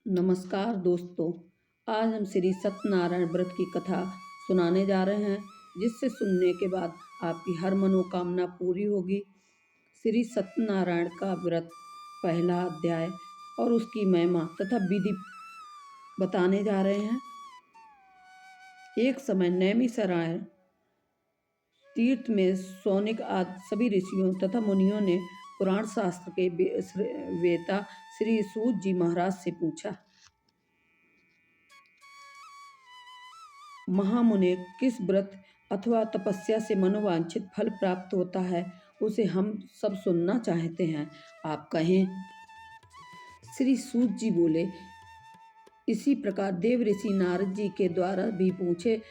नमस्कार दोस्तों। आज हम श्री सत्यनारायण व्रत की कथा सुनाने जा रहे हैं, जिससे सुनने के बाद आपकी हर मनोकामना पूरी होगी। श्री सत्यनारायण का व्रत पहला अध्याय और उसकी महिमा तथा विधि बताने जा रहे हैं। एक समय नैमिषारण्य तीर्थ में सौनिक आदि सभी ऋषियों तथा मुनियों ने पुराण शास्त्र के वेता श्री सूत जी महाराज से पूछा, महामुने, किस व्रत अथवा तपस्या से मनोवांछित फल प्राप्त होता है, उसे हम सब सुनना चाहते हैं, आप कहें। श्री सूत जी बोले, इसी प्रकार देव ऋषि नारद जी के द्वारा भी पूछे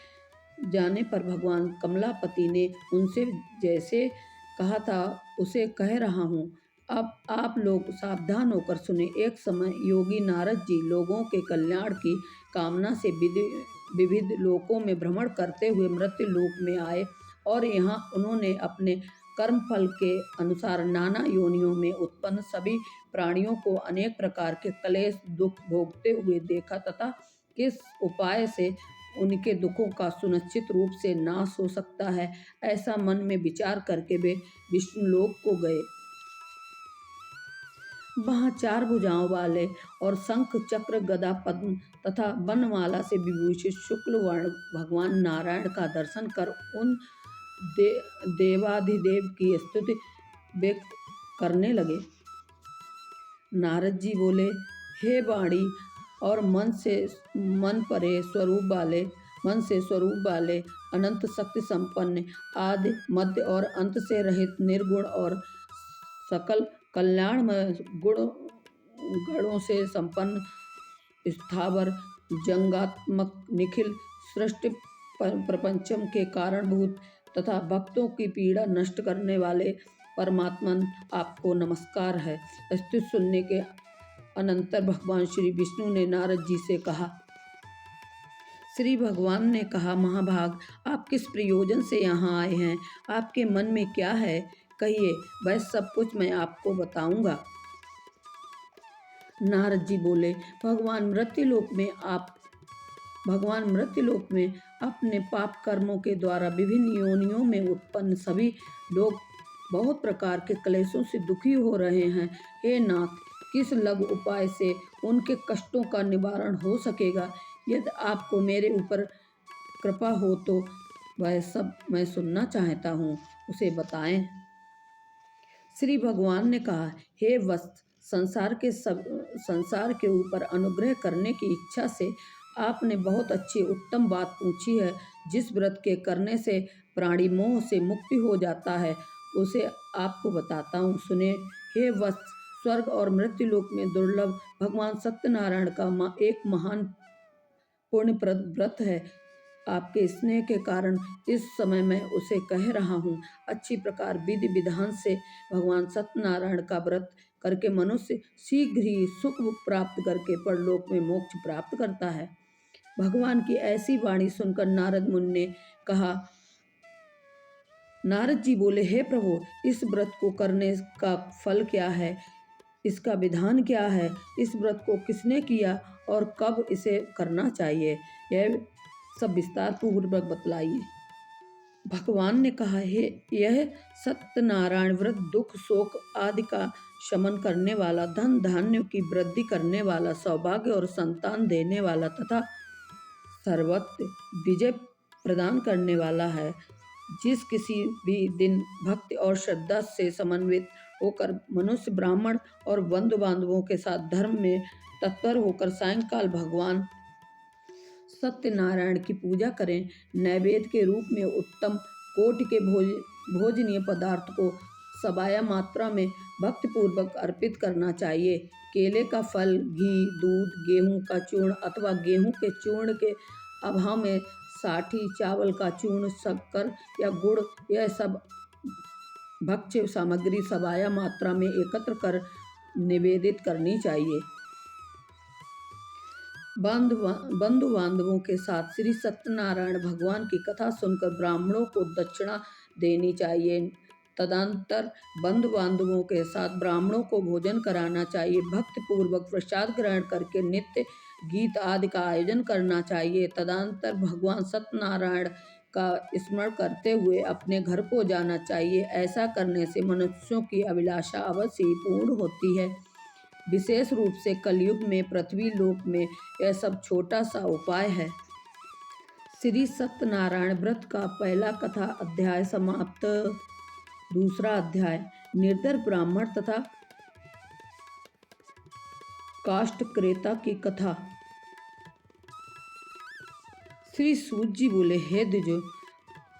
जाने पर भगवान कमलापति ने उनसे जैसे कहा था उसे कह रहा हूँ। अब आप लोग सावधान होकर सुने। एक समय योगी नारद जी लोगों के कल्याण की कामना से विविध लोकों में भ्रमण करते हुए मृत्यु लोक में आए और यहाँ उन्होंने अपने कर्म फल के अनुसार नाना योनियों में उत्पन्न सभी प्राणियों को अनेक प्रकार के क्लेश दुख भोगते हुए देखा तथा किस उपाय से उनके दुखों का सुनिश्चित रूप से नाश हो सकता है, ऐसा मन में विचार करके वे विष्णु लोक को गए। वहाँ 4 भुजाओं वाले और शंख चक्र गदा पद्म तथा वनमाला से विभूषित शुक्ल वर्ण भगवान नारायण का दर्शन कर उन देवाधिदेव की स्तुति व्यक्त करने लगे। नारद जी बोले, हे वाणी और मन से स्वरूप वाले अनंत शक्ति संपन्न आदि मध्य और अंत से रहित निर्गुण और सकल कल्याणमय गणों से संपन्न स्थावर जंगात्मक निखिल सृष्टि प्रपंचम के कारणभूत तथा भक्तों की पीड़ा नष्ट करने वाले परमात्मन, आपको नमस्कार है। स्तुति सुनने के अनंतर भगवान श्री विष्णु ने नारद जी से कहा। श्री भगवान ने कहा, महाभाग, आप किस प्रयोजन से यहाँ आए हैं? आपके मन में क्या है? कहिए, वह सब कुछ मैं आपको बताऊंगा। नारद जी बोले, भगवान मृत्युलोक में अपने पाप कर्मों के द्वारा विभिन्न योनियों में उत्पन्न सभी लोग बहुत प्रकार के क्लेशों से दुखी हो रहे हैं। हे नाथ, किस लघु उपाय से उनके कष्टों का निवारण हो सकेगा? यदि आपको मेरे ऊपर कृपा हो तो वह सब मैं सुनना चाहता हूँ, उसे बताएं। श्री भगवान ने कहा, हे वत्स, संसार के ऊपर अनुग्रह करने की इच्छा से आपने बहुत अच्छी उत्तम बात पूछी है। जिस व्रत के करने से प्राणी मोह से मुक्ति हो जाता है, उसे आपको बताता हूँ, सुने। हे वत्स, स्वर्ग और मृत्युलोक में दुर्लभ भगवान सत्यनारायण का एक महान पुण्यप्रद व्रत है। आपके स्नेह के कारण इस समय मैं उसे कह रहा हूँ। अच्छी प्रकार विधि विधान से भगवान सत्यनारायण का व्रत करके मनुष्य शीघ्र ही सुख प्राप्त करके परलोक में मोक्ष प्राप्त करता है। भगवान की ऐसी वाणी सुनकर नारद मुनि ने कहा। नारद जी बोले, हे प्रभु, इस व्रत को करने का फल क्या है? इसका विधान क्या है? इस व्रत को किसने किया और कब इसे करना चाहिए? यह सब विस्तार पूर्वक बतलाइए। भगवान ने कहा, यह सत्यनारायण व्रत दुख शोक आदि का शमन करने वाला, धन धान्य की वृद्धि करने वाला, सौभाग्य और संतान देने वाला तथा सर्वत्र विजय प्रदान करने वाला है। जिस किसी भी दिन भक्ति और श्रद्धा से समन्वित होकर मनुष्य ब्राह्मण और बंधु बांधवों के साथ धर्म में तत्पर होकर सायंकाल भगवान सत्यनारायण की पूजा करें, नैवेद्य के रूप में उत्तम कोटि के भोजनीय पदार्थ को सबाया मात्रा में भक्तिपूर्वक अर्पित करना चाहिए। केले का फल, घी, दूध, गेहूं का चूर्ण अथवा गेहूं के चूर्ण के अभाव में साठी, चावल का चूर्ण, शक्कर या गुड़, यह सब भक्ष्य सामग्री सबाया मात्रा में एकत्र कर निवेदित करनी चाहिए। बंधु बांधवों के साथ श्री सत्यनारायण भगवान की कथा सुनकर ब्राह्मणों को दक्षिणा देनी चाहिए तदंतर बंधु बांधवों के साथ ब्राह्मणों को भोजन कराना चाहिए। भक्ति पूर्वक प्रसाद ग्रहण करके नित्य गीत आदि का आयोजन करना चाहिए। तदंतर भगवान सत्यनारायण का स्मरण करते हुए अपने घर को जाना चाहिए। ऐसा करने से मनुष्यों की अभिलाषा अवश्य ही पूर्ण होती है। विशेष रूप से कलयुग में पृथ्वी लोक में यह सब छोटा सा उपाय है। श्री सत्यनारायण व्रत का पहला कथा अध्याय समाप्त। दूसरा अध्याय निर्धर ब्राह्मण तथा काष्ठ क्रेता की कथा। श्री सूत जी बोले, हे द्विजो,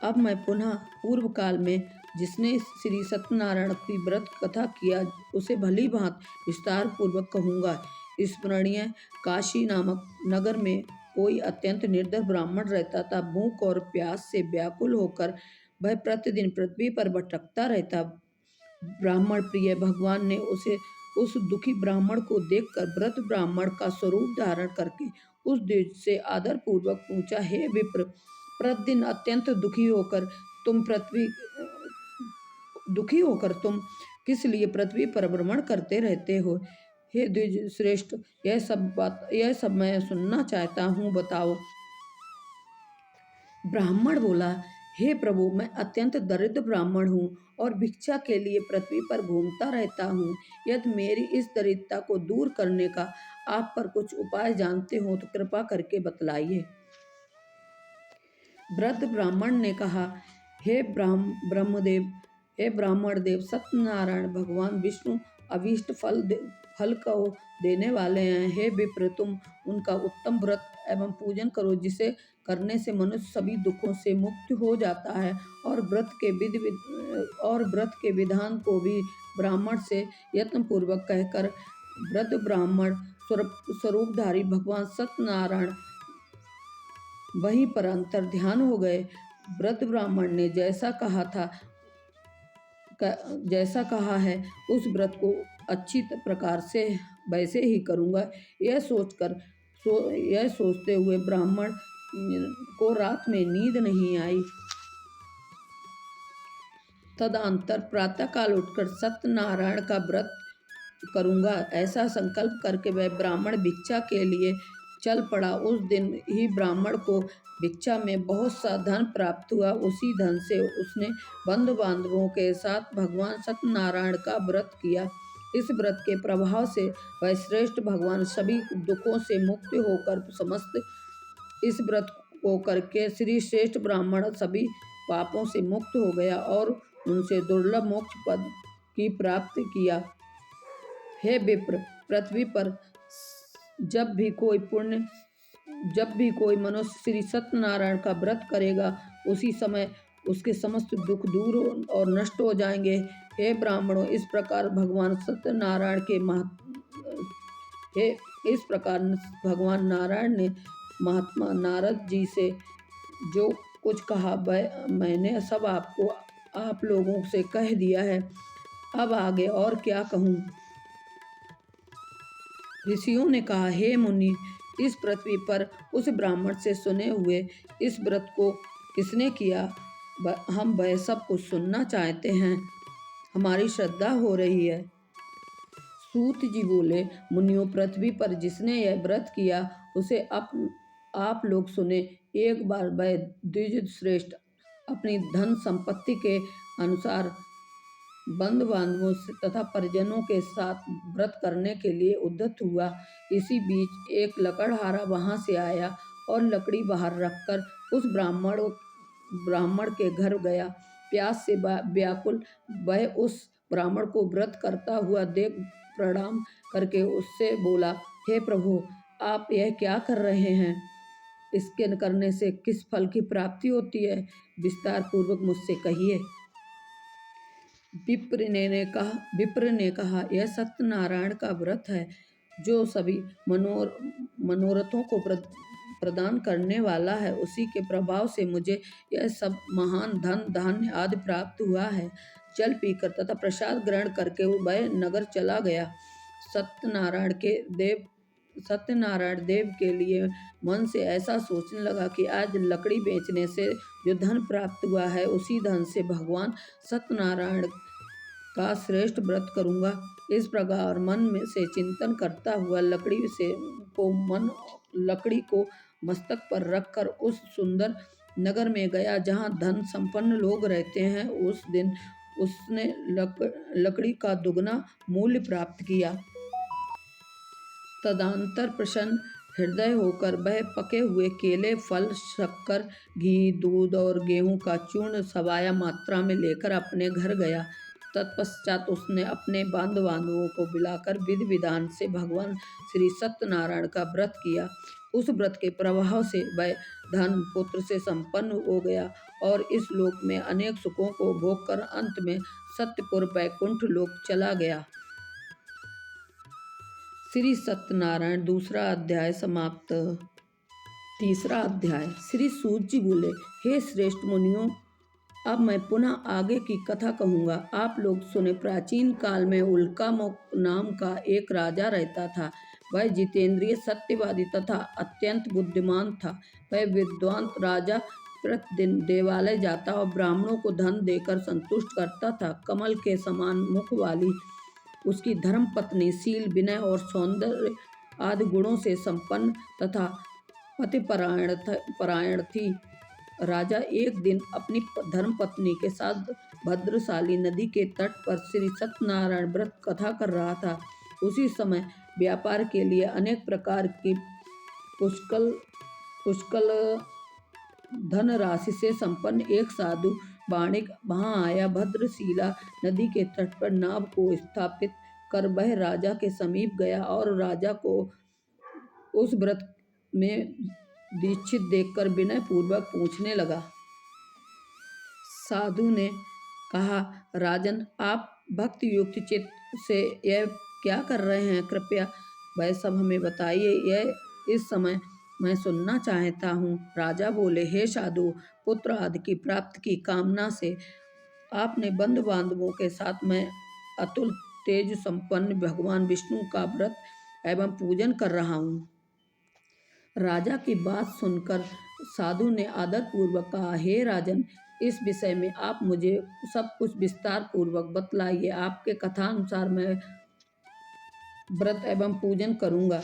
अब मैं पुनः पूर्व काल में जिसने श्री सत्यनारायण की व्रत कथा किया उसे भली भांति विस्तार पूर्वक कहूँगा। स्मरणीय काशी नामक नगर में कोई अत्यंत निर्धर ब्राह्मण रहता था। भूख और प्यास से व्याकुल होकर वह प्रतिदिन पृथ्वी पर भटकता रहता। ब्राह्मण प्रिय भगवान ने उस दुखी ब्राह्मण को देखकर व्रत ब्राह्मण का स्वरूप धारण करके उस द्विज से आदर पूर्वक पूछा, हे विप्र, प्रतिदिन अत्यंत दुखी होकर तुम किस लिए पृथ्वी पर भ्रमण करते रहते हो? हे द्विज श्रेष्ठ, यह सब मैं सुनना चाहता हूँ, बताओ। ब्राह्मण बोला, हे प्रभु, मैं अत्यंत दरिद्र ब्राह्मण हूँ और भिक्षा के लिए पृथ्वी पर घूमता रहता हूँ। यदि मेरी इस दरिद्रता को दूर करने का आप पर कुछ उपाय जानते हो तो कृपा करके बतलाइए। वृद्ध ब्राह्मण ने कहा, हे ब्राह्मण देव, सत्यनारायण भगवान विष्णु अभीष्ट फल को देने वाले हैं। हे विप्र, तुम उनका उत्तम व्रत एवं पूजन करो, जिसे करने से मनुष्य सभी दुखों से मुक्त हो जाता है। और व्रत के विधान को भी ब्राह्मण से यत्न पूर्वक कहकर वृद्ध ब्राह्मण स्वरूपधारी भगवान सत्यनारायण वहीं पर अंतर ध्यान हो गए। वृद्ध ब्राह्मण ने जैसा कहा है उस व्रत को अच्छी प्रकार से वैसे ही करूँगा। यह सोचते हुए ब्राह्मण को रात में नींद नहीं आई। तदंतर प्रातःकाल उठकर सत्यनारायण का व्रत करूँगा, ऐसा संकल्प करके वह ब्राह्मण भिक्षा के लिए चल पड़ा। उस दिन ही ब्राह्मण को भिक्षा में बहुत सा धन प्राप्त हुआ। उसी धन से उसने बंधु बांधवों के साथ भगवान सत्यनारायण का व्रत किया। इस व्रत के प्रभाव से वह श्रेष्ठ भगवान सभी दुखों से मुक्त होकर इस व्रत को करके श्री श्रेष्ठ ब्राह्मण सभी पापों से मुक्त हो गया और उनसे दुर्लभ मोक्ष पद की प्राप्ति किया। हे विप्र, पृथ्वी पर जब भी कोई मनुष्य श्री सत्यनारायण का व्रत करेगा, उसी समय उसके समस्त दुख दूर और नष्ट हो जाएंगे। हे ब्राह्मणों, इस प्रकार भगवान नारायण ने महात्मा नारद जी से जो कुछ कहा वह मैंने सब आप लोगों से कह दिया है। अब आगे और क्या कहूँ। ऋषियों ने कहा, हे मुनि, इस पृथ्वी पर उस ब्राह्मण से सुने हुए इस व्रत को किसने किया, हम वह सब कुछ सुनना चाहते हैं, हमारी श्रद्धा हो रही है। सूत जी बोले, मुनियों, पृथ्वी पर जिसने यह व्रत किया उसे आप लोग सुने। एक बार वह द्विज श्रेष्ठ अपनी धन संपत्ति के अनुसार बंधु बांधवों तथा परिजनों के साथ व्रत करने के लिए उद्यत हुआ। इसी बीच एक लकड़हारा वहां से आया और लकड़ी बाहर रखकर उस ब्राह्मण के घर गया। प्यास से व्याकुल वह उस ब्राह्मण को व्रत करता हुआ देख प्रणाम करके उससे बोला, हे प्रभु, आप यह क्या कर रहे हैं? इसके करने से किस फल की प्राप्ति होती है? विस्तार पूर्वक मुझसे कहिए। विप्र ने कहा, यह सत्यनारायण का व्रत है, जो सभी मनोरथों को प्रदान करने वाला है। उसी के प्रभाव से मुझे यह सब महान धन धान्य आदि प्राप्त हुआ है। जल पीकर तथा प्रसाद ग्रहण करके वह नगर चला गया। सत्यनारायण के देव सत्यनारायण देव के लिए मन से ऐसा सोचने लगा कि आज लकड़ी बेचने से जो धन प्राप्त हुआ है उसी धन से भगवान सत्यनारायण का श्रेष्ठ व्रत करूंगा। इस प्रकार मन में से चिंतन करता हुआ लकड़ी को मस्तक पर रखकर उस सुंदर नगर में गया जहाँ धन संपन्न लोग रहते हैं। उस दिन उसने लकड़ी का दुगना मूल्य प्राप्त किया। तदंतर प्रसन्न हृदय होकर वह पके हुए केले, फल, शक्कर, घी, दूध और गेहूं का चूर्ण सवाया मात्रा में लेकर अपने घर गया। तत्पश्चात उसने अपने बांधवों को बुलाकर विधि विधान से भगवान श्री सत्यनारायण का व्रत किया। उस व्रत के प्रभाव से वह धन पुत्र से संपन्न हो गया और इस लोक में अनेक सुखों को भोग कर अंत में सत्यपुर वैकुंठ लोक चला गया। श्री सत्यनारायण दूसरा अध्याय समाप्त। तीसरा अध्याय। श्री सूत जी बोले, हे श्रेष्ठ मुनियों, अब मैं पुनः आगे की कथा कहूँगा। आप लोग सुने, प्राचीन काल में उल्कामुख नाम का एक राजा रहता था। वह जितेंद्रिय, सत्यवादी तथा अत्यंत बुद्धिमान था। वह विद्वान राजा प्रतिदिन देवालय जाता और ब्राह्मणों को धन देकर संतुष्ट करता था। कमल के समान मुख वाली उसकी धर्मपत्नी शील, विनय और सौंदर्य आदि गुणों से संपन्न तथा पतिपरायण थी। राजा एक दिन अपनी धर्मपत्नी के साथ भद्रशाली नदी के तट पर श्री सत्यनारायण व्रत कथा कर रहा था। उसी समय व्यापार के लिए अनेक प्रकार की पुष्कल धनराशि से संपन्न एक साधु वाणिक वहां आया। भद्रशिला नदी के तट पर नाव को स्थापित कर वह राजा के समीप गया और राजा को उस व्रत में दीक्षित देखकर विनय पूर्वक पूछने लगा। साधु ने कहा, राजन, आप भक्ति युक्त चित्त से यह क्या कर रहे हैं? कृपया वह सब हमें बताइए, यह इस समय मैं सुनना चाहता हूँ। राजा बोले, हे साधु, पुत्र आदि की प्राप्ति की कामना से आपने बंधु बांधवों के साथ मैं अतुल तेज संपन्न भगवान विष्णु का व्रत एवं पूजन कर रहा हूँ। राजा की बात सुनकर साधु ने आदर पूर्वक कहा, हे राजन, इस विषय में आप मुझे सब कुछ विस्तार पूर्वक बतलाइए। आपके कथानुसार मैं व्रत एवं पूजन करूँगा।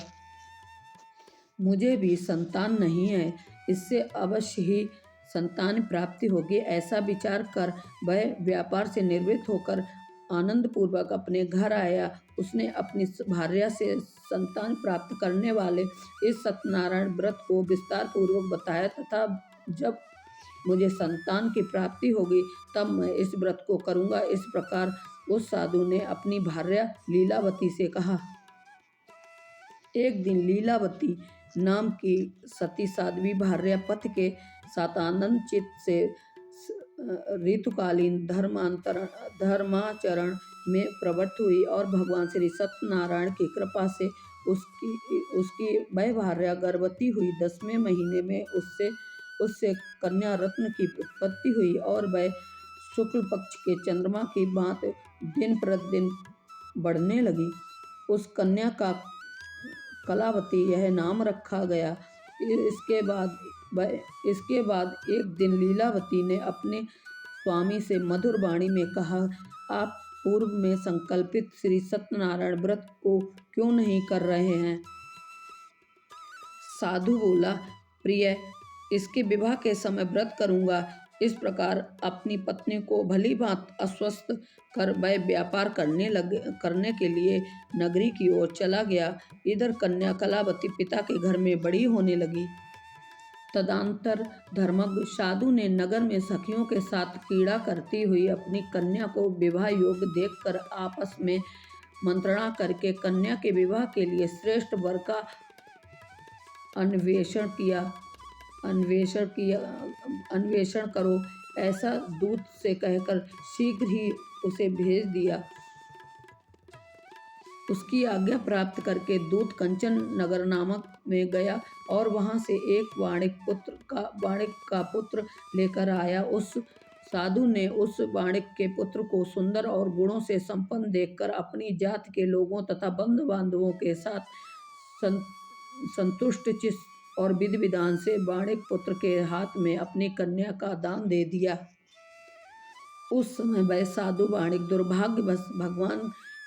मुझे भी संतान नहीं है, इससे अवश्य ही संतान प्राप्ति होगी। ऐसा विचार कर वह व्यापार से निवृत्त होकर आनंद पूर्वक अपने घर आया। उसने अपनी भार्या से संतान प्राप्त करने वाले इस सत्यनारायण व्रत को विस्तार पूर्वक बताया तथा जब मुझे संतान की प्राप्ति होगी तब मैं इस व्रत को करूँगा। इस प्रकार उस साधु ने अपनी भार्या लीलावती से कहा। एक दिन लीलावती नाम की सती साध्वी भार्या पति के साथ आनंद चित्त से ऋतुकालीन धर्माचरण में प्रवृत्त हुई और भगवान श्री सत्यनारायण की कृपा से उसकी वह भार्या गर्भवती हुई। 10वें महीने में उससे कन्या रत्न की उत्पत्ति हुई और वह शुक्ल पक्ष के चंद्रमा की भांति दिन प्रतिदिन बढ़ने लगी। उस कन्या का कलावती यह नाम रखा गया। इसके बाद एक दिन लीलावती ने अपने स्वामी से मधुर वाणी में कहा, आप पूर्व में संकल्पित श्री सत्यनारायण व्रत को क्यों नहीं कर रहे हैं? साधु बोला, प्रिय, इसके विवाह के समय व्रत करूँगा। इस प्रकार अपनी पत्नी को भली भांति आश्वस्त कर वह व्यापार करने के लिए नगरी की ओर चला गया। इधर कन्या कलावती पिता के घर में बड़ी होने लगी। तदंतर धर्मज्ञ साधु ने नगर में सखियों के साथ क्रीड़ा करती हुई अपनी कन्या को विवाह योग्य देखकर आपस में मंत्रणा करके कन्या के विवाह के लिए श्रेष्ठ वर का अन्वेषण करो, ऐसा दूत से कहकर शीघ्र ही उसे भेज दिया। उसकी आज्ञा प्राप्त करके दूत कंचन नगर नामक में गया और वहां से एक वाणिक का पुत्र लेकर आया। उस साधु ने उस वाणिक के पुत्र को सुंदर और गुणों से संपन्न देखकर अपनी जाति के लोगों तथा बंधु बांधवों के साथ संतुष्ट चित्त और विधि विधान से बाणिक पुत्र के हाथ में अपनी कन्या का दान दे दिया। उस समय वह साधु बाणिक दुर्भाग्यवश भगवान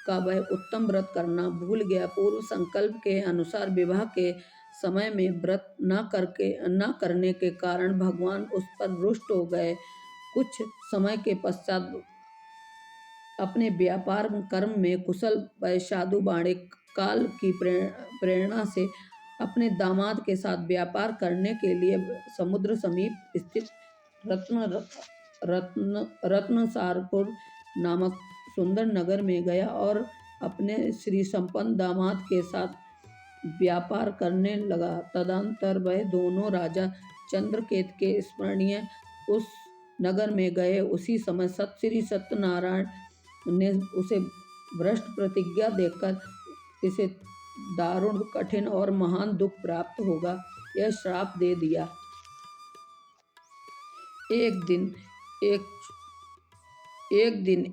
का वह उत्तम व्रत करना भूल गया। पूर्व संकल्प के अनुसार विवाह के समय में व्रत न करने के कारण भगवान उस पर रुष्ट हो गए। कुछ समय के पश्चात अपने व्यापार कर्म में कुशल वह साधु बाणिक काल की प्रेरणा से अपने दामाद के साथ व्यापार करने के लिए समुद्र समीप स्थित रत्नसारपुर नामक सुंदर नगर में गया और अपने श्री संपन्न दामाद के साथ व्यापार करने लगा। तदंतर वह दोनों राजा चंद्रकेत के स्मरणीय उस नगर में गए। उसी समय श्री सत्यनारायण ने उसे भ्रष्ट प्रतिज्ञा देकर इसे दारुण, कठिन और महान दुख प्राप्त होगा यह श्राप दे दिया। एक दिन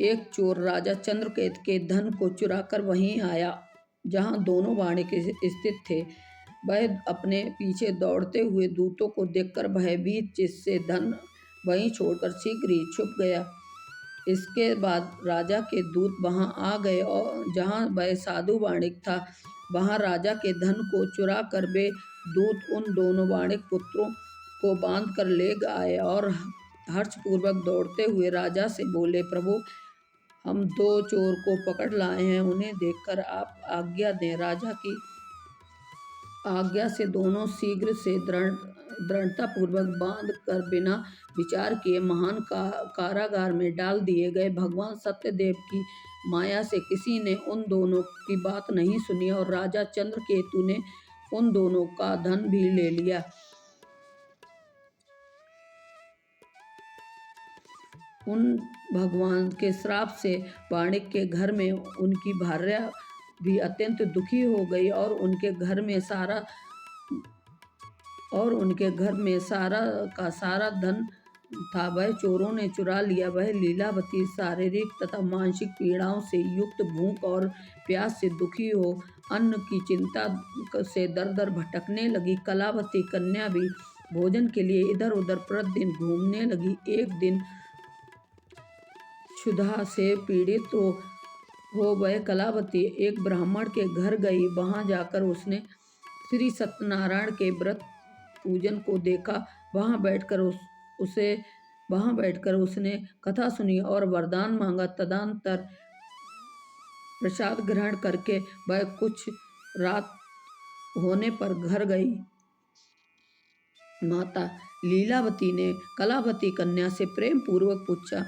एक चोर राजा चंद्रकेत के धन को चुराकर वहीं आया जहां दोनों बाणिक स्थित थे। वह अपने पीछे दौड़ते हुए दूतों को देखकर भयभीत चित्त से धन वहीं छोड़कर शीघ्र ही छुप गया। इसके बाद राजा के दूत वहां आ गए और जहां वह साधु बाणिक था वहां राजा के धन को चुरा कर वे दूत उन दोनों बाणिक पुत्रों को बांध कर ले आए और हर्षपूर्वक दौड़ते हुए राजा से बोले, प्रभु, हम दो चोर को पकड़ लाए हैं, उन्हें देखकर आप आज्ञा दें। राजा की आज्ञा से दोनों शीघ्र से दृढ़तापूर्वक बांध कर बिना विचार किए महान कारागार में डाल दिए गए। भगवान सत्यदेव की माया से किसी ने उन दोनों की बात नहीं सुनी और राजा चंद्रकेतु ने उन दोनों का धन भी ले लिया। उन भगवान के श्राप से बाणिक के घर में उनकी भार्या भी अत्यंत दुखी हो गई और उनके घर में सारा का सारा धन था वह चोरों ने चुरा लिया। वह लीलावती शारीरिक तथा मानसिक पीड़ाओं से युक्त, भूख और प्यास से दुखी हो अन्न की चिंता से दर दर भटकने लगी। कलावती कन्या भी भोजन के लिए इधर उधर प्रतिदिन घूमने लगी। एक दिन क्षुधा से पीड़ित हो वह कलावती एक ब्राह्मण के घर गई। वहां जाकर उसने श्री सत्यनारायण के व्रत पूजन को देखा। वहां बैठकर उसने कथा सुनी और वरदान मांगा। तदंतर प्रसाद ग्रहण करके वह कुछ रात होने पर घर गई। माता लीलावती ने कलावती कन्या से प्रेम पूर्वक पूछा,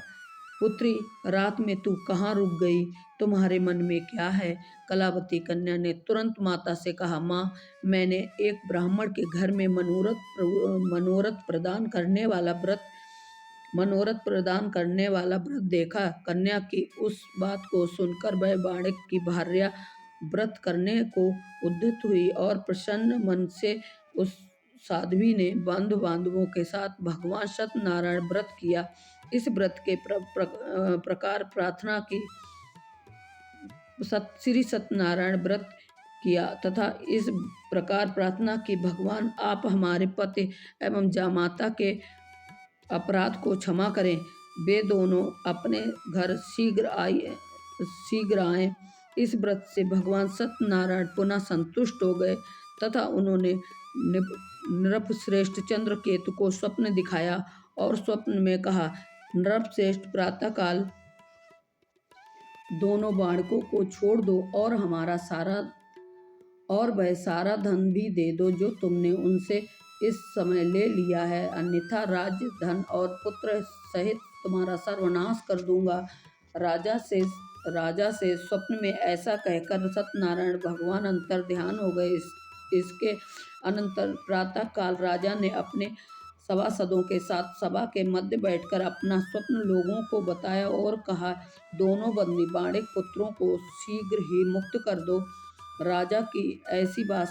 पुत्री, रात में तू कहाँ रुक गई? तुम्हारे मन में क्या है? कलावती कन्या ने तुरंत माता से कहा, माँ, मैंने एक ब्राह्मण के घर में मनोरथ प्रदान करने वाला व्रत देखा। कन्या की उस बात को सुनकर वह बाणिक की भार्या व्रत करने को उद्यत हुई और प्रसन्न मन से उस साध्वी ने बंधु बांधवों के साथ भगवान सत्यनारायण व्रत किया। इस व्रत के प्रकार प्रार्थना की श्री सत्यनारायण व्रत किया तथा इस प्रकार प्रार्थना की, भगवान आप हमारे पति एवं जामाता के अपराध को क्षमा करें। वे दोनों अपने घर शीघ्र आए। इस व्रत से भगवान सत्यनारायण पुनः संतुष्ट हो गए तथा उन्होंने नृपश्रेष्ठ चंद्रकेतु को स्वप्न दिखाया और स्वप्न में कहा, नृपश्रेष्ठ, प्रातःकाल दोनों बाणकों को छोड़ दो और वह सारा धन भी दे दो जो तुमने उनसे इस समय ले लिया है, अन्यथा राज्य, धन और पुत्र सहित तुम्हारा सर्वनाश कर दूंगा। राजा से स्वप्न में ऐसा कहकर सत्यनारायण भगवान अंतर ध्यान हो गए। इसके अनंतर प्रातः काल राजा ने अपने सभासदों के साथ सभा के मध्य बैठकर अपना स्वप्न लोगों को बताया और कहा, दोनों बंदी बाणिक पुत्रों को शीघ्र ही मुक्त कर दो। राजा की ऐसी बात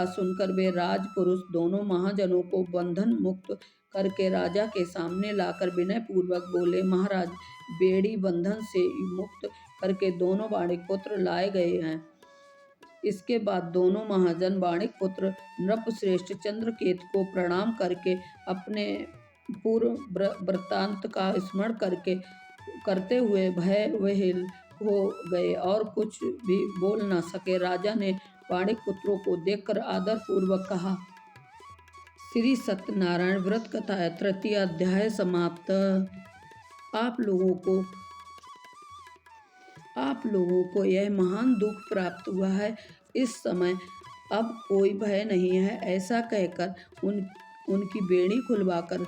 सुनकर वे राजपुरुष दोनों महाजनों को बंधन मुक्त करके राजा के सामने लाकर विनय पूर्वक बोले, महाराज, बेड़ी बंधन से मुक्त करके दोनों बाणिक पुत्र लाए गए हैं। इसके बाद दोनों महाजन वाणिक पुत्र नृपश्रेष्ठ चंद्रकेतु को प्रणाम करके अपने पूर्व वृत्तांत का स्मरण करते हुए भयविह्वल हो गए और कुछ भी बोल न सके। राजा ने वाणिक पुत्रों को देखकर आदर पूर्वक कहा। श्री सत्यनारायण व्रत कथा तृतीय अध्याय समाप्त। आप लोगों को यह महान दुख प्राप्त हुआ है। इस समय अब कोई भय नहीं है। ऐसा कहकर उनकी बेड़ी खुलवाकर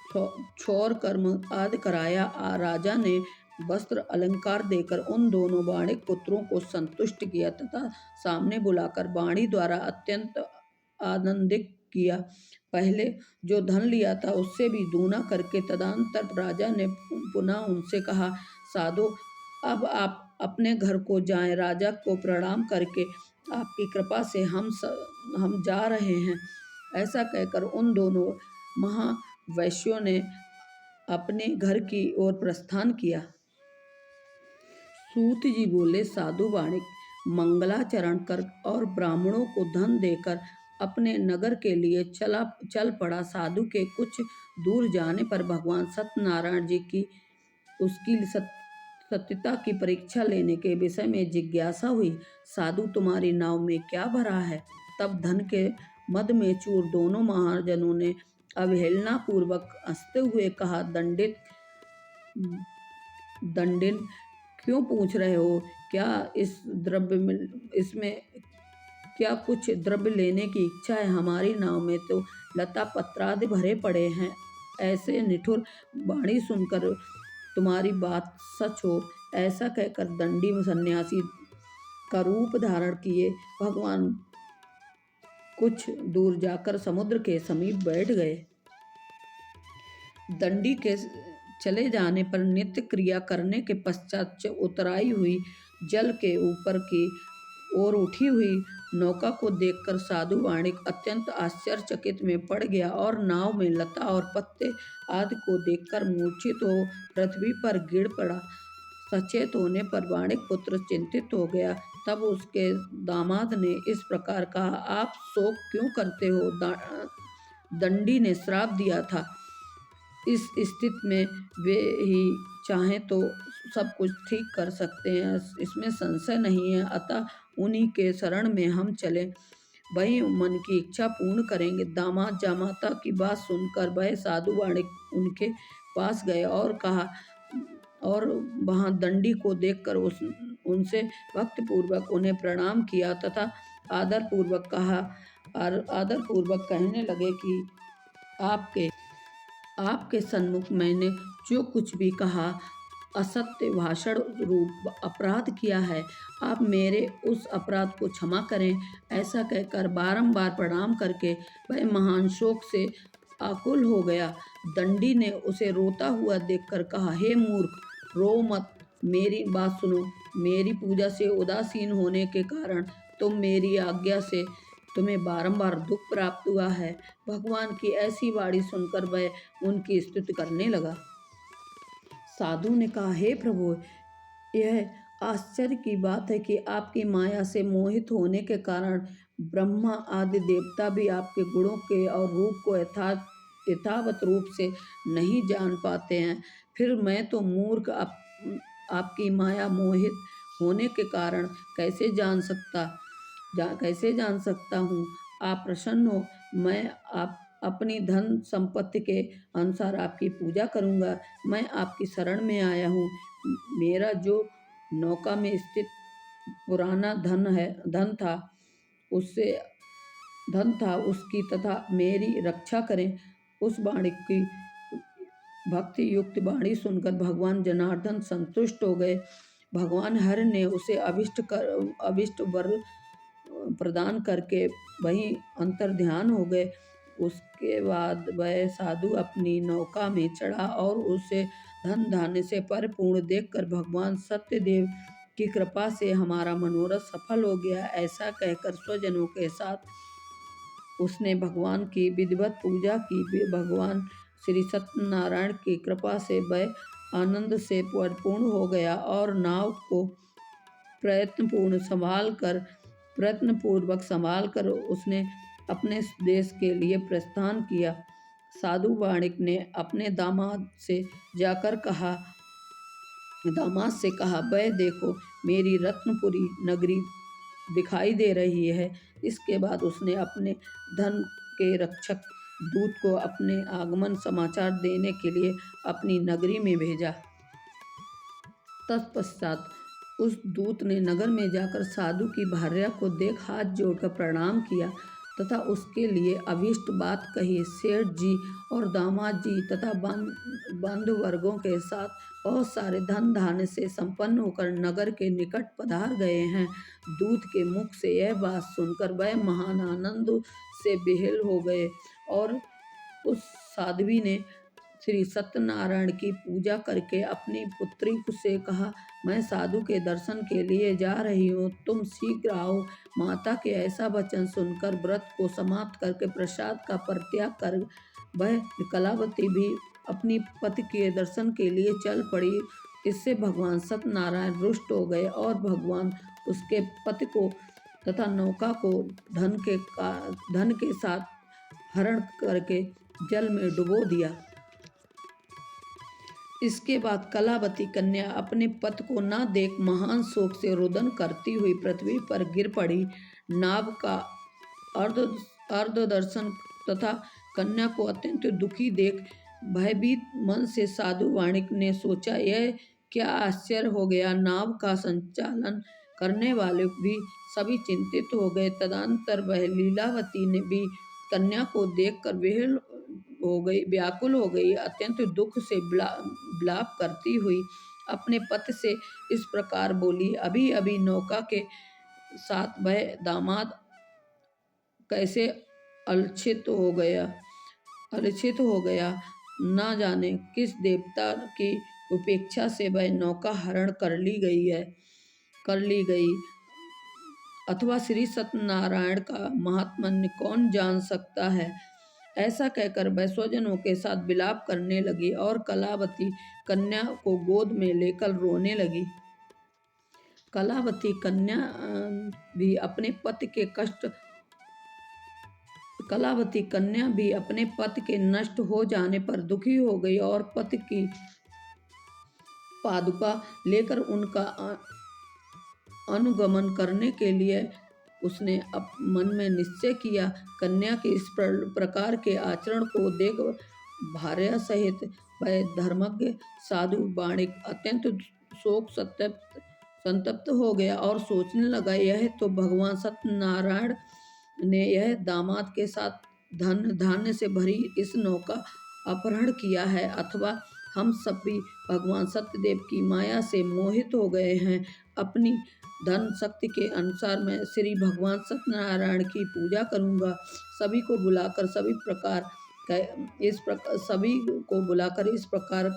क्षौर कर्म आदि कराया। राजा ने वस्त्र अलंकार देकर उन दोनों वाणिक पुत्रों को संतुष्ट किया तथा सामने बुलाकर वाणी द्वारा अत्यंत आनंदित किया। पहले जो धन लिया था उससे भी दूना करके तदनंतर राजा ने पुनः उनसे कहा, साधो अब आप अपने घर को जाएं। राजा को प्रणाम करके आपकी कृपा से हम जा रहे हैं। ऐसा कहकर उन दोनों महावैश्यों ने अपने घर की ओर प्रस्थान किया। सूत जी बोले, साधु वाणिक मंगलाचरण कर और ब्राह्मणों को धन देकर अपने नगर के लिए चल पड़ा। साधु के कुछ दूर जाने पर भगवान सत्यनारायण जी की उसकी सत्यता की परीक्षा लेने के विषय में जिज्ञासा हुई। साधु तुम्हारी नाव में क्या भरा है? तब धन के मद में चूर दोनों महाजनों ने अवहेलना पूर्वक हंसते हुए कहा, दंडिन क्यों पूछ रहे हो? क्या इसमें क्या कुछ द्रव्य लेने की इच्छा है? हमारी नाव में तो लता पत्रादि भरे पड़े हैं। ऐसे निठुर वाणी सुनकर तुम्हारी बात सच हो। ऐसा कहकर दंडी सन्यासी का रूप धारण किए भगवान कुछ दूर जाकर समुद्र के समीप बैठ गए। दंडी के चले जाने पर नित्य क्रिया करने के पश्चात उतराई हुई जल के ऊपर की ओर उठी हुई नौका को देखकर साधु वाणिक अत्यंत आश्चर्यचकित में पड़ गया और नाव में लता और पत्ते आदि को देखकर मूर्छित हो पृथ्वी पर गिर पड़ा। सचेत होने पर वाणिक पुत्र चिंतित हो गया। तब उसके दामाद ने इस प्रकार कहा, आप शोक क्यों करते हो? दंडी ने श्राप दिया था। इस स्थिति में वे ही चाहें तो सब कुछ ठीक कर सकते हैं, इसमें संशय नहीं है। अतः उन्हीं के शरण में हम चले, वही मन की इच्छा पूर्ण करेंगे। दामाद जामाता की बात सुनकर वह साधु वाणिक उनके पास गए और वहां दंडी को देखकर उनसे भक्ति पूर्वक उन्हें प्रणाम किया तथा आदर पूर्वक कहने लगे कि आपके सन्मुख मैंने जो कुछ भी कहा असत्य भाषण रूप अपराध किया है, आप मेरे उस अपराध को क्षमा करें। ऐसा कहकर बारंबार प्रणाम करके वह महान शोक से आकुल हो गया। दंडी ने उसे रोता हुआ देखकर कहा, हे मूर्ख, रो मत, मेरी बात सुनो। मेरी पूजा से उदासीन होने के कारण मेरी आज्ञा से तुम्हें बारंबार दुख प्राप्त हुआ है। भगवान की ऐसी वाणी सुनकर वह उनकी स्तुति करने लगा। साधु ने कहा, हे प्रभु, यह आश्चर्य की बात है कि आपकी माया से मोहित होने के कारण ब्रह्मा आदि देवता भी आपके गुणों के और रूप को यथावत रूप से नहीं जान पाते हैं। फिर मैं तो मूर्ख आपकी माया मोहित होने के कारण कैसे जान सकता हूँ। आप प्रसन्न हो, मैं अपनी धन संपत्ति के अनुसार आपकी पूजा करूँगा। मैं आपकी शरण में आया हूँ। मेरा जो नौका में स्थित पुराना धन था उसकी तथा मेरी रक्षा करें। उस वाणी की भक्ति युक्त वाणी सुनकर भगवान जनार्दन संतुष्ट हो गए। भगवान हरि ने उसे अभिष्ट वर प्रदान करके वहीं अंतर्ध्यान हो गए। उसके बाद वह साधु अपनी नौका में चढ़ा और उसे धन धान्य से परिपूर्ण देखकर भगवान सत्यदेव की कृपा से हमारा मनोरथ सफल हो गया, ऐसा कहकर स्वजनों के साथ उसने भगवान की विधिवत पूजा की। भगवान श्री सत्यनारायण की कृपा से वह आनंद से परिपूर्ण हो गया और नाव को प्रयत्नपूर्ण संभाल कर प्रयत्न पूर्वक संभाल कर उसने अपने देश के लिए प्रस्थान किया। साधु वाणिक ने अपने दामाद से कहा, वह देखो मेरी रत्नपुरी नगरी दिखाई दे रही है। इसके बाद उसने अपने धन के रक्षक दूत को अपने आगमन समाचार देने के लिए अपनी नगरी में भेजा। तत्पश्चात उस दूत ने नगर में जाकर साधु की भार्या को देख हाथ जोड़कर प्रणाम किया तथा उसके लिए अभीष्ट बात कही। सेठ जी और दामाद जी तथा बंधु वर्गों के साथ बहुत सारे धन धान्य से संपन्न होकर नगर के निकट पधार गए हैं। दूत के मुख से यह बात सुनकर वह महान आनंद से बेहाल हो गए और उस साध्वी ने श्री सत्यनारायण की पूजा करके अपनी पुत्री से कहा, मैं साधु के दर्शन के लिए जा रही हूँ, तुम शीघ्र आओ। माता के ऐसा वचन सुनकर व्रत को समाप्त करके प्रसाद का परित्याग कर वह कलावती भी अपनी पति के दर्शन के लिए चल पड़ी। इससे भगवान सत्यनारायण रुष्ट हो गए और भगवान उसके पति को तथा नौका को धन के साथ हरण करके जल में डुबो दिया। इसके बाद कलावती कन्या अपने पति को न देख महान शोक से रुदन करती हुई पृथ्वी पर गिर पड़ी। नाव का अर्ध दर्शन तथा कन्या को अत्यंत दुखी देख भयभीत मन से साधु वाणिक ने सोचा, यह क्या आश्चर्य हो गया। नाव का संचालन करने वाले भी सभी चिंतित हो गए। तदंतर वह लीलावती ने भी कन्या को देखकर व्याकुल हो गई। अत्यंत दुख से विलाप करती हुई अपने पति से इस प्रकार बोली, अभी अभी नौका के साथ वह दामाद कैसे अलक्षित हो गया। न जाने किस देवता की उपेक्षा से वह नौका हरण कर ली गई अथवा श्री सत्यनारायण का महात्म्य कौन जान सकता है। ऐसा कहकर वह स्वजनों के साथ विलाप करने लगी और कलावती कन्या को गोद में लेकर रोने लगी। कलावती कन्या भी अपने पति के नष्ट हो जाने पर दुखी हो गई और पति की पादुका लेकर उनका अनुगमन करने के लिए उसने मन में निश्चय किया। कन्या के इस प्रकार के आचरण को देख भार्या सहित वह धर्मज्ञ साधु वाणिक अत्यंत शोक संतप्त हो गया और सोचने लगा, यह तो भगवान सत्यनारायण ने यह दामाद के साथ धन धान्य से भरी इस नौका अपहरण किया है, अथवा हम सभी भगवान सत्यदेव की माया से मोहित हो गए हैं। अपनी धन शक्ति के अनुसार मैं श्री भगवान सत्यनारायण की पूजा करूंगा। सभी को बुलाकर इस प्रकार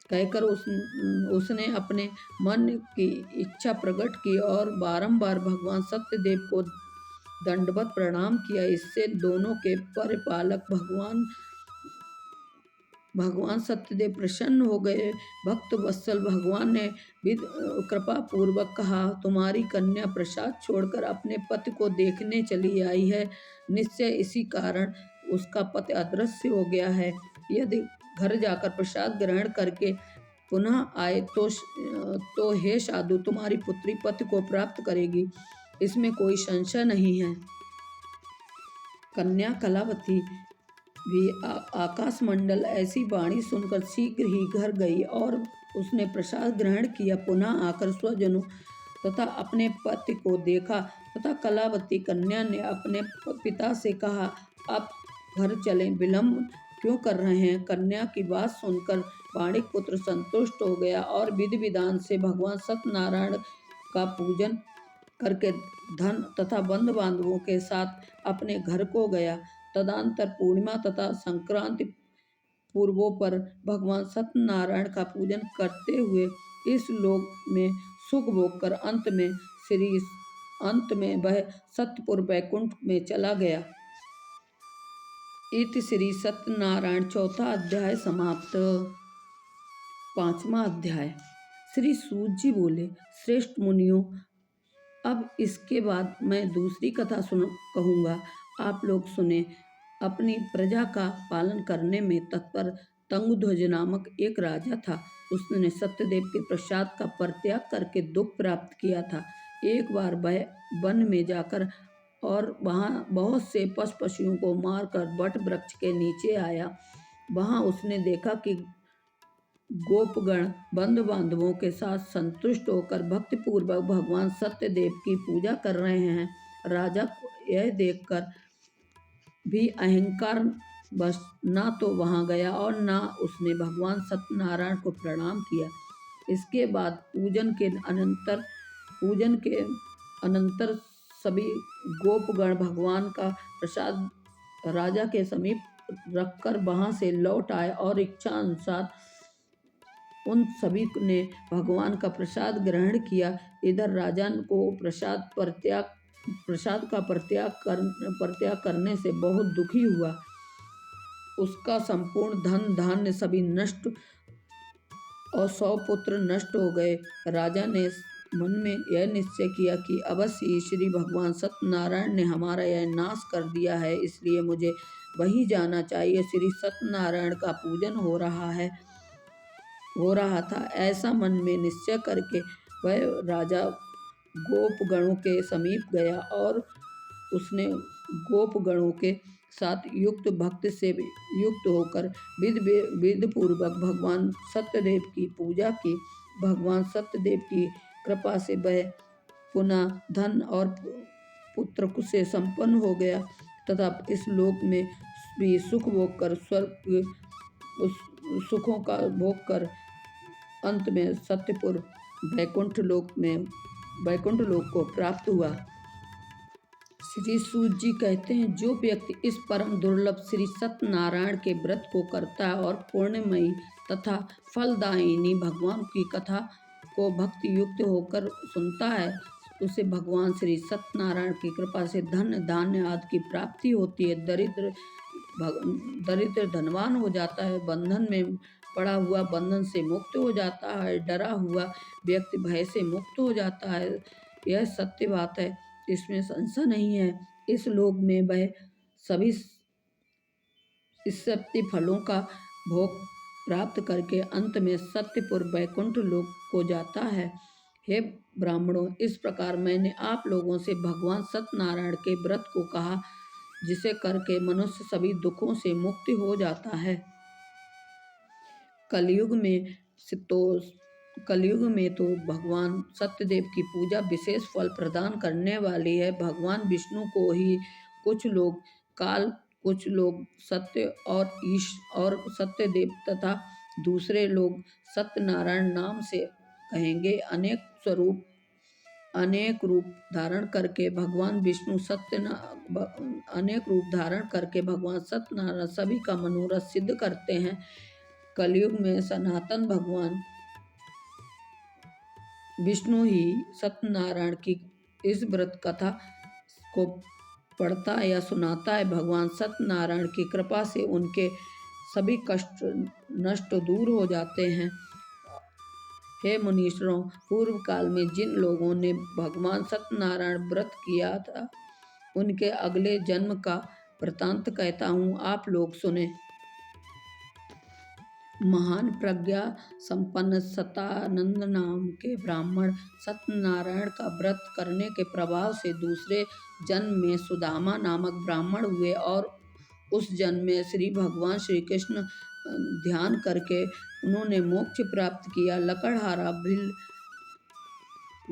कहकर उसने अपने मन की इच्छा प्रकट की और बारंबार भगवान सत्यदेव को दंडवत प्रणाम किया। इससे दोनों के परिपालक भगवान सत्यदेव प्रसन्न हो गए। भक्त वत्सल भगवान ने कृपा पूर्वक कहा, तुम्हारी कन्या प्रसाद छोड़कर अपने पति को देखने चली आई है। निश्चय इसी कारण उसका पति अदृश्य हो गया है। यदि घर जाकर प्रसाद ग्रहण करके पुनः आए तो हे साधु, तुम्हारी पुत्री पति को प्राप्त करेगी, इसमें कोई संशय नहीं है। कन्या कलावती भी आकाशमंडल ऐसी वाणी सुनकर शीघ्र ही घर गई और उसने प्रसाद ग्रहण किया। पुनः आकर स्वजनों तथा अपने पति को देखा तथा कलावती कन्या ने अपने पिता से कहा, अब घर चलें, विलंब क्यों कर रहे हैं। कन्या की बात सुनकर वाणिक पुत्र संतुष्ट हो गया और विधि विधान से भगवान सत्यनारायण का पूजन करके धन तथा बंधु बांधवों के साथ अपने घर को गया। तदंतर पूर्णिमा तथा संक्रांति पूर्वों पर भगवान सत्यनारायण का पूजन करते हुए इस लोक में सुख भोग कर अंत में वह सत्यपुर वैकुंठ में चला गया। इति श्री सत्यनारायण चौथा अध्याय समाप्त। पांचवा अध्याय। श्री सूत जी बोले, श्रेष्ठ मुनियों, अब इसके बाद मैं दूसरी कथा कहूँगा, आप लोग सुने। अपनी प्रजा का पालन करने में तत्पर तंगध्वज नामक एक राजा था। उसने सत्यदेव के प्रसाद का परित्याग करके दुख प्राप्त किया था। एक बार वह वन में जाकर और वहाँ बहुत से पशुओं को मारकर वट वृक्ष के नीचे आया। वहाँ उसने देखा कि गोपगण बंधु बांधवों के साथ संतुष्ट होकर भक्तिपूर्वक भगवान सत्यदेव की पूजा कर रहे हैं। राजा को यह देखकर भी अहंकार बस ना तो वहां गया और ना उसने भगवान सत्यनारायण को प्रणाम किया। इसके बाद पूजन के अनंतर सभी गोपगण भगवान का प्रसाद राजा के समीप रखकर वहां से लौट आए और इच्छा अनुसार उन सभी ने भगवान का प्रसाद ग्रहण किया। इधर राजा को प्रसाद का परित्याग करने से बहुत दुखी हुआ। उसका संपूर्ण धन धान्य सभी नष्ट और 100 पुत्र नष्ट हो गए। राजा ने मन में यह निश्चय किया कि अवश्य ही श्री भगवान सत्यनारायण ने हमारा यह नाश कर दिया है, इसलिए मुझे वहीं जाना चाहिए। श्री सत्यनारायण का पूजन हो रहा था। ऐसा मन में निश्चय करके वह राजा गोपगणों के समीप गया और उसने गोपगणों के साथ युक्त भक्ति से युक्त होकर विधि पूर्वक भगवान सत्यदेव की पूजा की। भगवान सत्यदेव की कृपा से वह पुनः धन और पुत्र से संपन्न हो गया तथा इस लोक में भी सुख भोग कर उस सुखों का भोग कर अंत में सत्यपुर वैकुंठ लोक को प्राप्त हुआ। श्री सूत जी कहते हैं, जो व्यक्ति इस परम दुर्लभ श्री सत्यनारायण के व्रत को करता है और पुण्यमयी तथा फलदायिनी भगवान की कथा को भक्ति युक्त होकर सुनता है, उसे भगवान श्री सत्यनारायण की कृपा से धन धान्य आदि की प्राप्ति होती है। दरिद्र धनवान हो जाता है, बंधन में पड़ा हुआ बंधन से मुक्त हो जाता है, डरा हुआ व्यक्ति भय से मुक्त हो जाता है। यह सत्य बात है, इसमें संशय नहीं है। इस लोक में वह सभी सत्य फलों का भोग प्राप्त करके अंत में सत्यपुर वैकुंठ लोक को जाता है। हे ब्राह्मणों, इस प्रकार मैंने आप लोगों से भगवान सत्यनारायण के व्रत को कहा, जिसे करके मनुष्य सभी दुखों से मुक्ति हो जाता है। कलयुग में तो भगवान सत्यदेव की पूजा विशेष फल प्रदान करने वाली है। भगवान विष्णु को ही कुछ लोग काल, कुछ लोग सत्य और सत्यदेव तथा दूसरे लोग सत्यनारायण नाम से कहेंगे। अनेक रूप धारण करके भगवान सत्यनारायण सभी का मनोरथ सिद्ध करते हैं। कलयुग में सनातन भगवान विष्णु ही सत्यनारायण की इस व्रत कथा को पढ़ता या सुनाता है। भगवान सत्यनारायण की कृपा से उनके सभी कष्ट नष्ट दूर हो जाते हैं। हे मुनीश्वरों, पूर्व काल में जिन लोगों ने भगवान सत्यनारायण व्रत किया था, उनके अगले जन्म का वृतांत कहता हूँ, आप लोग सुने। महान प्रज्ञा संपन्न सतानंद नाम के ब्राह्मण सत्यनारायण का व्रत करने के प्रभाव से दूसरे जन्म में सुदामा नामक ब्राह्मण हुए और उस जन्म में श्री भगवान श्री कृष्ण ध्यान करके उन्होंने मोक्ष प्राप्त किया। लकड़हारा भील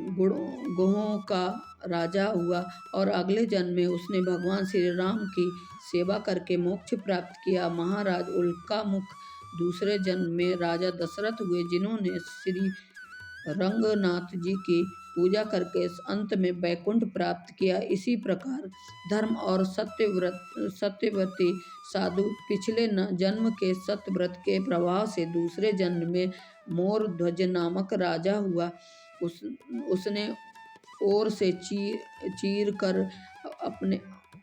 गुहों का राजा हुआ और अगले जन्म में उसने भगवान श्री राम की सेवा करके मोक्ष प्राप्त किया। महाराज उल्कामुख दूसरे जन्म में राजा दशरथ हुए, जिन्होंने श्री रंगनाथ जी की पूजा करके अंत में वैकुंठ प्राप्त किया। इसी प्रकार धर्म और सत्यव्रती साधु पिछले जन्म के सत्यव्रत के प्रभाव से दूसरे जन्म में मोरध्वज नामक राजा हुआ।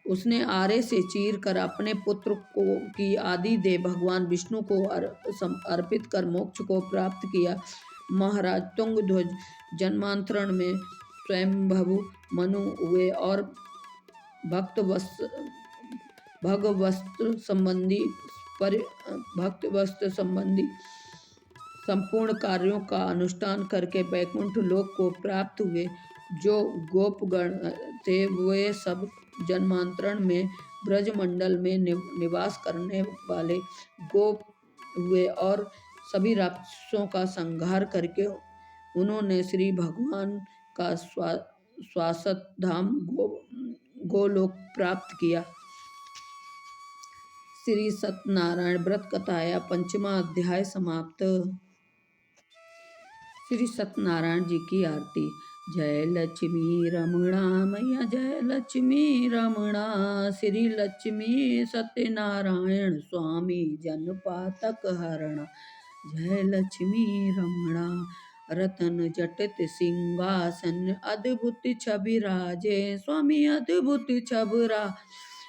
उसने आरे से चीर कर अपने पुत्र की आदि दे भगवान विष्णु को अर्पित कर मोक्ष को प्राप्त किया। महाराज तुंगध्वज जन्मांतरण में स्वयंभू मनु हुए और भक्त वस्त्र संबंधी संपूर्ण कार्यों का अनुष्ठान करके वैकुंठ लोक को प्राप्त हुए। जो गोपगण थे वे सब जन्मांतरण में ब्रजमंडल में निवास करने वाले गोप हुए और सभी राक्षसों का संहार करके उन्होंने श्री भगवान का शाश्वत धाम गोलोक प्राप्त किया। श्री सत्यनारायण व्रत कथाया 5वां अध्याय समाप्त। श्री सत्यनारायण जी की आरती। जय लक्ष्मी रमणा मैया जय लक्ष्मी रमणा, श्री लक्ष्मी सत्यनारायण स्वामी जन पातक हरणा। जय लक्ष्मी रमणा रतन जटित सिंहासन अद्भुत छवि राजे, स्वामी अद्भुत छबरा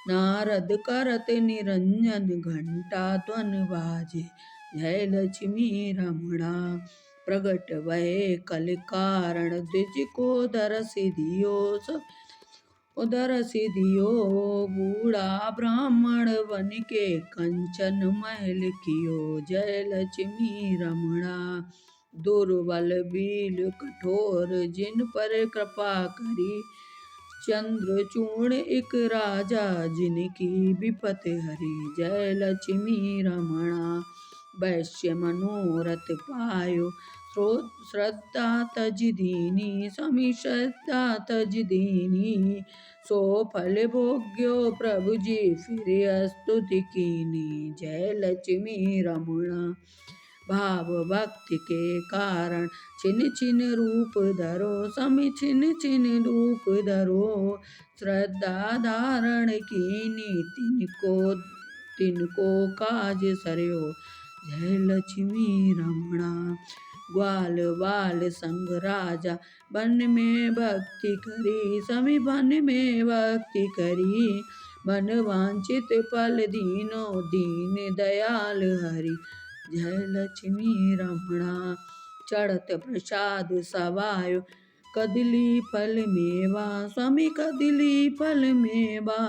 नारद करत निरंजन घंटा ध्वन बाजे। जय लक्ष्मी रमणा प्रगट भये कल कारण द्विज को दरस दियो, उदरस दियो बूढ़ा ब्राह्मण बन के कंचन महल कियो। जय लक्ष्मी रमणा दुर्बल बील कठोर जिन पर कृपा करी, चंद्रचूर्ण एक राजा जिनकी विपत हरी। जय लक्ष्मी रमणा वैश्य मनोरथ पायो, श्रद्धा तज दीनी स्वामी श्रद्धा तज दीनी, सो फल भोग्यो प्रभु जी फिर स्तुति कीनी। जय लक्ष्मी रमणा भाव भक्ति के कारण छिन छिन रूप धरो, स्वामी छिन छिन रूप धरो, श्रद्धा धारण कीनी तिनको काज सरयो। जय लक्ष्मी रमणा ग्वाल बाल संग राजा वन में भक्ति करी, स्वामी वन में भक्ति करी, मन वांछित फल दीनो दीन दयाल हरि। जय लक्ष्मी रमणा चढ़त प्रसाद सवायो, कदली फल मेवा, स्वामी कदली फल मेवा,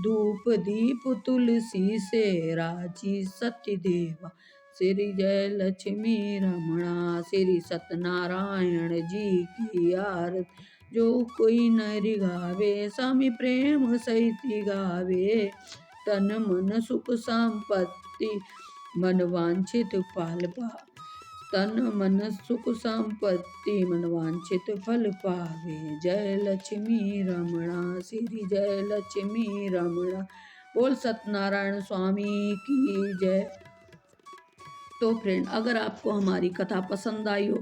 धूप दीप तुलसी से राजी सत्य देवा। श्री जय लक्ष्मी रमणा श्री सत्यनारायण जी की आरती, जो कोई नरि गावे, स्वामी प्रेम सहित गावे, तन मन सुख संपत्ति मन वांछित फल पा, तन मन सुख संपत्ति मन वांछित फल पावे। जय लक्ष्मी रमणा श्री जय लक्ष्मी रमणा। बोल सत्यनारायण स्वामी की जय। तो फ्रेंड, अगर आपको हमारी कथा पसंद आई हो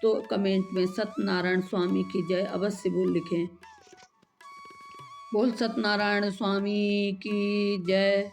तो कमेंट में सत्यनारायण स्वामी की जय अवश्य बोल लिखें। बोल सत्यनारायण स्वामी की जय।